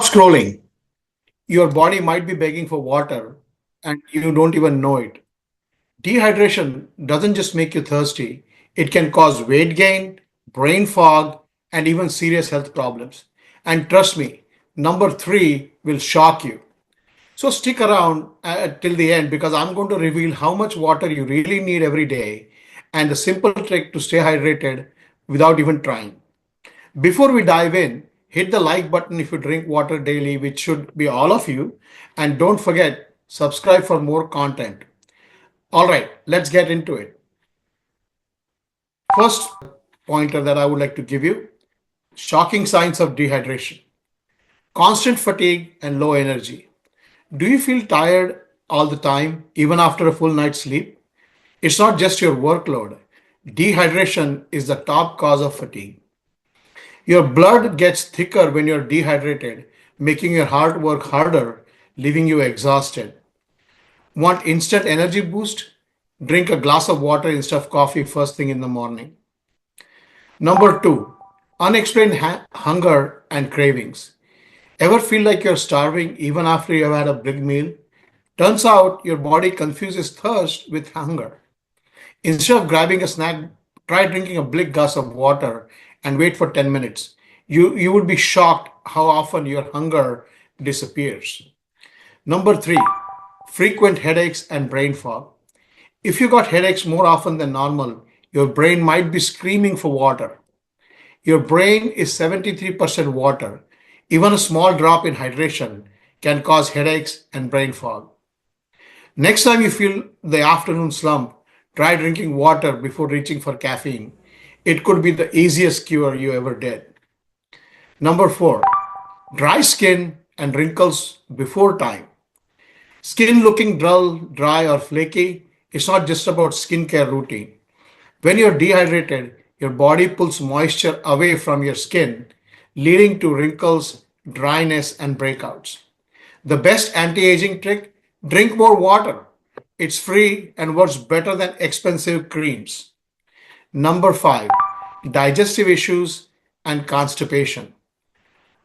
Scrolling. Your body might be begging for water and you don't even know it. Dehydration doesn't just make you thirsty, it can cause weight gain, brain fog, and even serious health problems. And trust me, number three will shock you. So stick around till the end because I'm going to reveal how much water you really need every day and the simple trick to stay hydrated without even trying. Before we dive in, hit the like button if you drink water daily, which should be all of you. And don't forget, subscribe for more content. All right, let's get into it. First pointer that I would like to give you, shocking signs of dehydration: constant fatigue and low energy. Do you feel tired all the time, even after a full night's sleep? It's not just your workload. Dehydration is the top cause of fatigue. Your blood gets thicker when you're dehydrated, making your heart work harder, leaving you exhausted. Want instant energy boost? Drink a glass of water instead of coffee first thing in the morning. Number two, unexplained hunger and cravings. Ever feel like you're starving even after you have had a big meal? Turns out your body confuses thirst with hunger. Instead of grabbing a snack, try drinking a big glass of water and wait for 10 minutes. You would be shocked how often your hunger disappears. Number three, frequent headaches and brain fog. If you got headaches more often than normal, your brain might be screaming for water. Your brain is 73% water. Even a small drop in hydration can cause headaches and brain fog. Next time you feel the afternoon slump, try drinking water before reaching for caffeine. It could be the easiest cure you ever did. Number four, dry skin and wrinkles before time. Skin looking dull, dry, or flaky, it's not just about skincare routine. When you're dehydrated, your body pulls moisture away from your skin, leading to wrinkles, dryness, and breakouts. The best anti aging trick: drink more water. It's free and works better than expensive creams. Number five, digestive issues and constipation.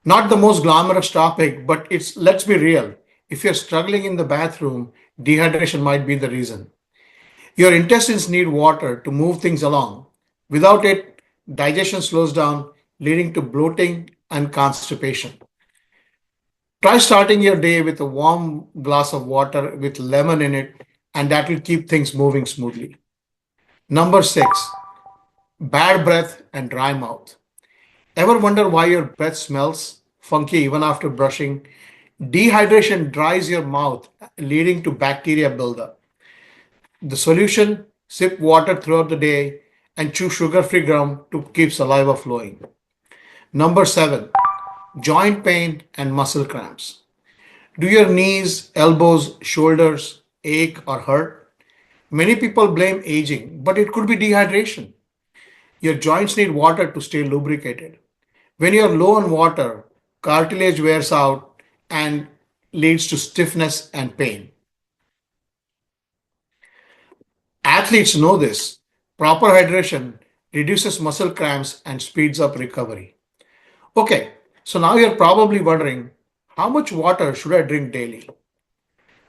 Not the most glamorous topic, but it's let's be real. If you're struggling in the bathroom, dehydration might be the reason. Your intestines need water to move things along. Without it, digestion slows down, leading to bloating and constipation. Try starting your day with a warm glass of water with lemon in it, and that will keep things moving smoothly. Number six, bad breath and dry mouth. Ever wonder why your breath smells funky even after brushing? Dehydration dries your mouth, leading to bacteria buildup. The solution: sip water throughout the day and chew sugar free gum to keep saliva flowing. Number seven, joint pain and muscle cramps. Do your knees, elbows, shoulders ache or hurt? Many people blame aging, but it could be dehydration. Your joints need water to stay lubricated. When you're low on water, cartilage wears out and leads to stiffness and pain. Athletes know this. Proper hydration reduces muscle cramps and speeds up recovery. Okay, so now you're probably wondering, how much water should I drink daily?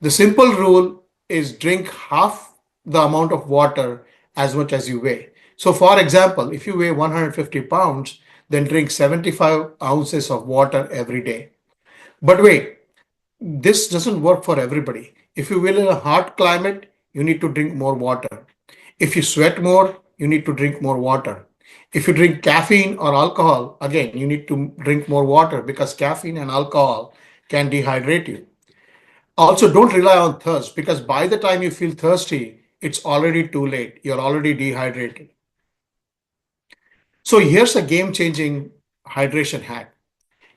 The simple rule is drink half the amount of water as much as you weigh. So, for example, if you weigh 150 pounds, then drink 75 ounces of water every day. But wait, this doesn't work for everybody. If you live in a hot climate, you need to drink more water. If you sweat more, you need to drink more water. If you drink caffeine or alcohol, again, you need to drink more water because caffeine and alcohol can dehydrate you. Also, don't rely on thirst because by the time you feel thirsty, it's already too late. You're already dehydrated. So, here's a game changing hydration hack: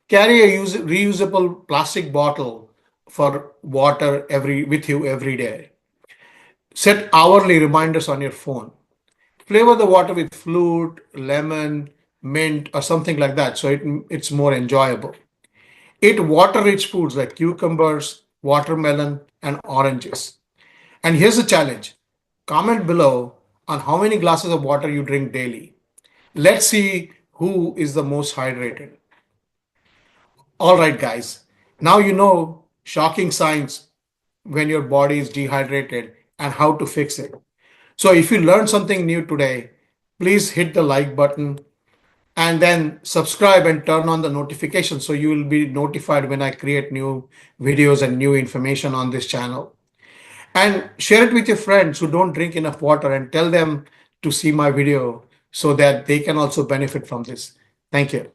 carry a reusable plastic bottle for water with you every day. Set hourly reminders on your phone. Flavor the water with fruit, lemon, mint, or something like that so it's more enjoyable. Eat water rich foods like cucumbers, watermelon, and oranges. And here's the challenge: comment below on how many glasses of water you drink daily. Let's see who is the most hydrated. All right, guys. Now you know shocking signs when your body is dehydrated and how to fix it. So if you learned something new today, please hit the like button and then subscribe and turn on the notification so you will be notified when I create new videos and new information on this channel. And share it with your friends who don't drink enough water and tell them to see my video so that they can also benefit from this. Thank you.